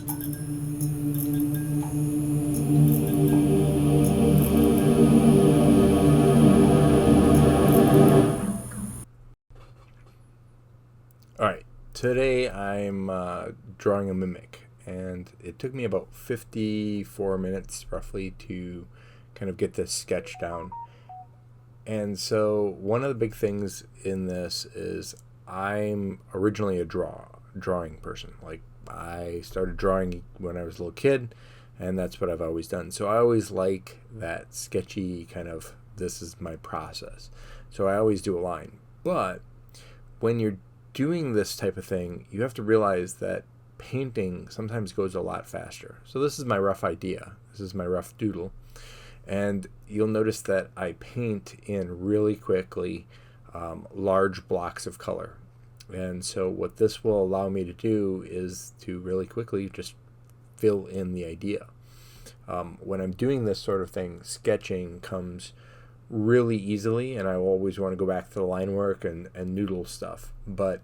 Alright, today I'm drawing a mimic, and it took me about 54 minutes roughly to kind of get this sketch down. And so one of the big things in this is I'm originally a drawing person. Like, I started drawing when I was a little kid, and that's what I've always done. So I always like that sketchy kind of, this is my process. So I always do a line. But when you're doing this type of thing, you have to realize that painting sometimes goes a lot faster. So this is my rough idea. This is my rough doodle. And you'll notice that I paint in really quickly large blocks of color. And so what this will allow me to do is to really quickly just fill in the idea. When I'm doing this sort of thing, sketching comes really easily, and I always want to go back to the line work and noodle stuff. But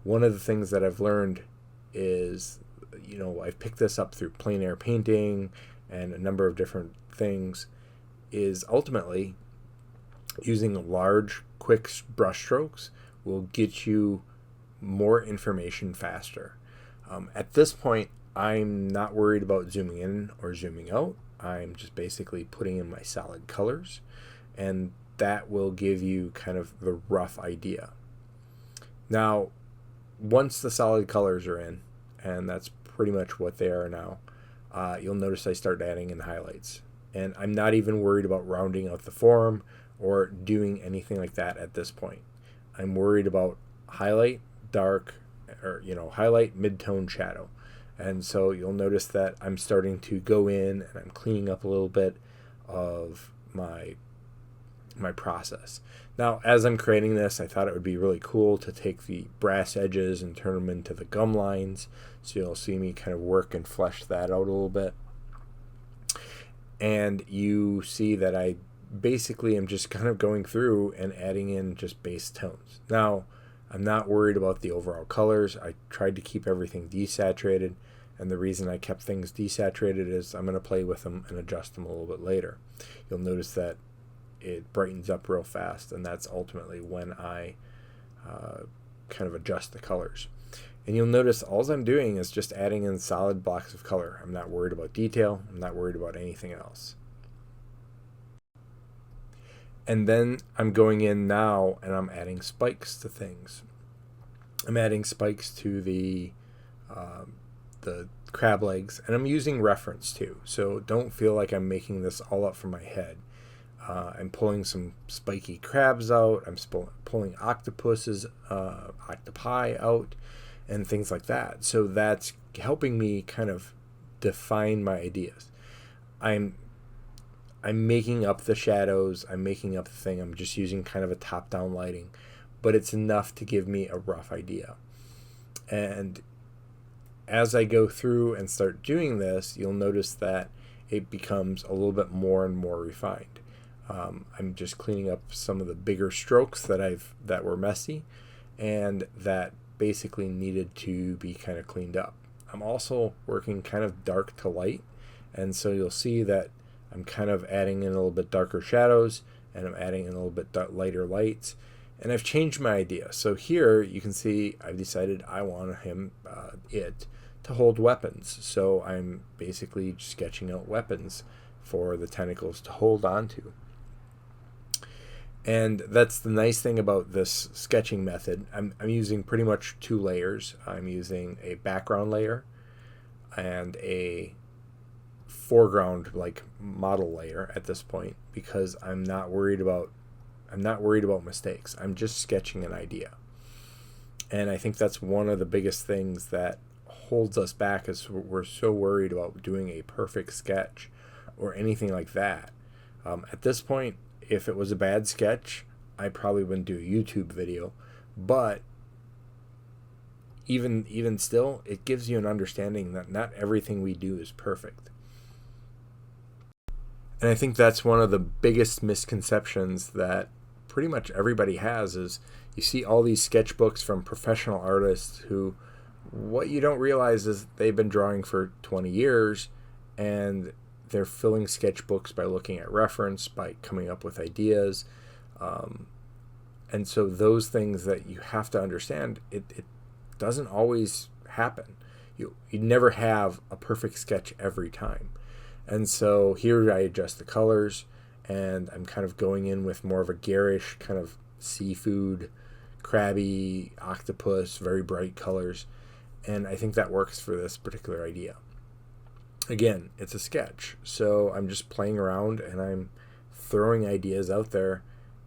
one of the things that I've learned is, I've picked this up through plein air painting and a number of different things, is ultimately using large, quick brush strokes will get you more information faster. At this point, I'm not worried about zooming in or zooming out. I'm just basically putting in my solid colors, and that will give you kind of the rough idea. Now, once the solid colors are in, and that's pretty much what they are now, you'll notice I start adding in highlights. And I'm not even worried about rounding out the form or doing anything like that at this point. I'm worried about highlight, dark, or highlight, mid-tone, shadow. And so you'll notice that I'm starting to go in and I'm cleaning up a little bit of my process. Now, as I'm creating this, I thought it would be really cool to take the brass edges and turn them into the gum lines. So you'll see me kind of work and flesh that out a little bit. And you see that I basically am just kind of going through and adding in just base tones. Now, I'm not worried about the overall colors. I tried to keep everything desaturated, and the reason I kept things desaturated is I'm going to play with them and adjust them a little bit later. You'll notice that it brightens up real fast, and that's ultimately when I kind of adjust the colors. And you'll notice all I'm doing is just adding in solid blocks of color. I'm not worried about detail. I'm not worried about anything else. And then I'm going in now and I'm adding spikes to things. I'm adding spikes to the crab legs, and I'm using reference too. So don't feel like I'm making this all up from my head. I'm pulling some spiky crabs out. I'm pulling octopuses, octopi out, and things like that. So that's helping me kind of define my ideas. I'm making up the shadows. I'm making up the thing. I'm just using kind of a top-down lighting, but it's enough to give me a rough idea. And as I go through and start doing this, you'll notice that it becomes a little bit more and more refined. I'm just cleaning up some of the bigger strokes that were messy and that basically needed to be kind of cleaned up. I'm also working kind of dark to light, and so you'll see that I'm kind of adding in a little bit darker shadows, and I'm adding in a little bit lighter lights, and I've changed my idea. So here you can see I've decided I want it to hold weapons. So I'm basically sketching out weapons for the tentacles to hold onto. And that's the nice thing about this sketching method. I'm using pretty much two layers. I'm using a background layer and a foreground like model layer at this point, because I'm not worried about mistakes. I'm just sketching an idea. And I think that's one of the biggest things that holds us back, is we're so worried about doing a perfect sketch or anything like that. At this point, if it was a bad sketch, I probably wouldn't do a YouTube video, but even still, it gives you an understanding that not everything we do is perfect. And I think that's one of the biggest misconceptions that pretty much everybody has, is you see all these sketchbooks from professional artists who what you don't realize is they've been drawing for 20 years, and they're filling sketchbooks by looking at reference, by coming up with ideas. And so those things that you have to understand, it doesn't always happen. You never have a perfect sketch every time. And so here I adjust the colors, and I'm kind of going in with more of a garish kind of seafood, crabby, octopus, very bright colors. And I think that works for this particular idea. Again, it's a sketch, so I'm just playing around and I'm throwing ideas out there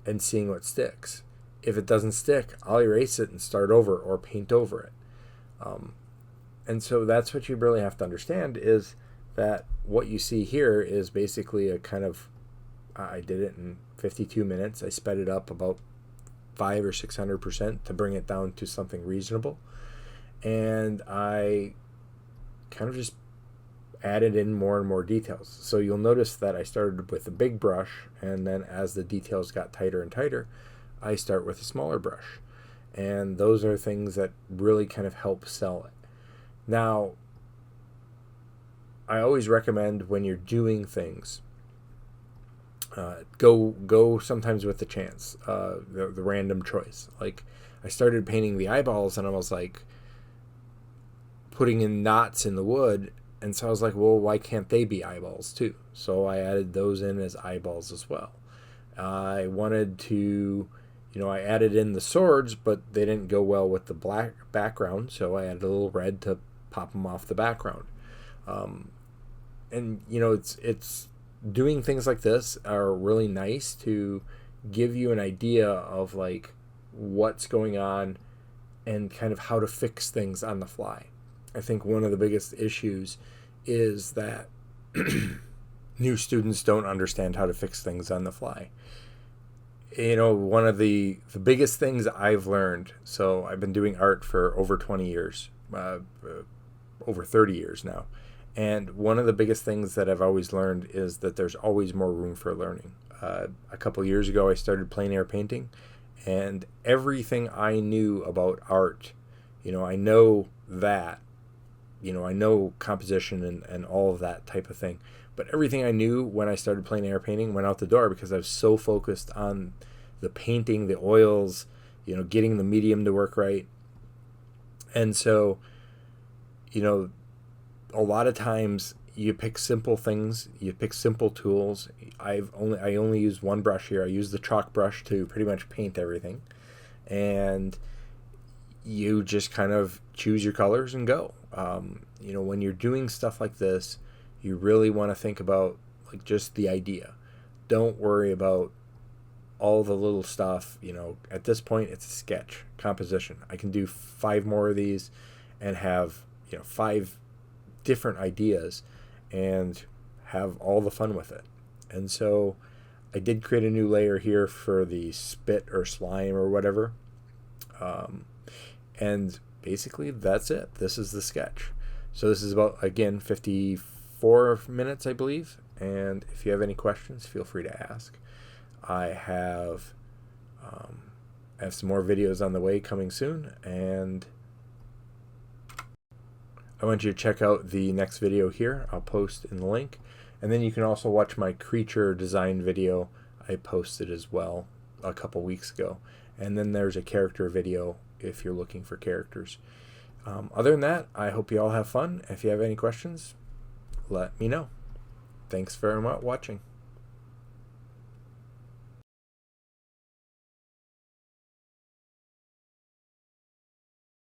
and seeing what sticks. If it doesn't stick, I'll erase it and start over or paint over it. And so that's what you really have to understand, is that what you see here is basically a kind of, I did it in 52 minutes. I sped it up about 500 or 600% to bring it down to something reasonable. And I kind of just added in more and more details. So you'll notice that I started with a big brush, and then as the details got tighter and tighter, I start with a smaller brush. And those are things that really kind of help sell it. Now, I always recommend when you're doing things, go sometimes with the chance, the random choice. Like, I started painting the eyeballs, and I was like putting in knots in the wood, and so I was like, well, why can't they be eyeballs too? So I added those in as eyeballs as well. I wanted to, I added in the swords, but they didn't go well with the black background, so I added a little red to pop them off the background. And it's doing things like this are really nice to give you an idea of like what's going on and kind of how to fix things on the fly. I think one of the biggest issues is that new students don't understand how to fix things on the fly. One of the biggest things I've learned, so I've been doing art for over 20 years, over 30 years now. And one of the biggest things that I've always learned is that there's always more room for learning. A couple years ago, I started plein air painting, and everything I knew about art, I know that, I know composition and all of that type of thing. But everything I knew when I started plein air painting went out the door because I was so focused on the painting, the oils, getting the medium to work right. And so, a lot of times you pick simple things, you pick simple tools. I only use one brush here. I use the chalk brush to pretty much paint everything. And you just kind of choose your colors and go. When you're doing stuff like this, you really want to think about like just the idea. Don't worry about all the little stuff. At this point, it's a sketch composition. I can do 5 more of these and have 5 different ideas and have all the fun with it. And so I did create a new layer here for the spit or slime or whatever. And basically that's it. This is the sketch. So this is about, again, 54 minutes, I believe. And if you have any questions, feel free to ask. I have some more videos on the way coming soon, and I want you to check out the next video here. I'll post in the link. And then you can also watch my creature design video I posted as well a couple weeks ago. And then there's a character video if you're looking for characters. Other than that, I hope you all have fun. If you have any questions, let me know. Thanks very much for watching.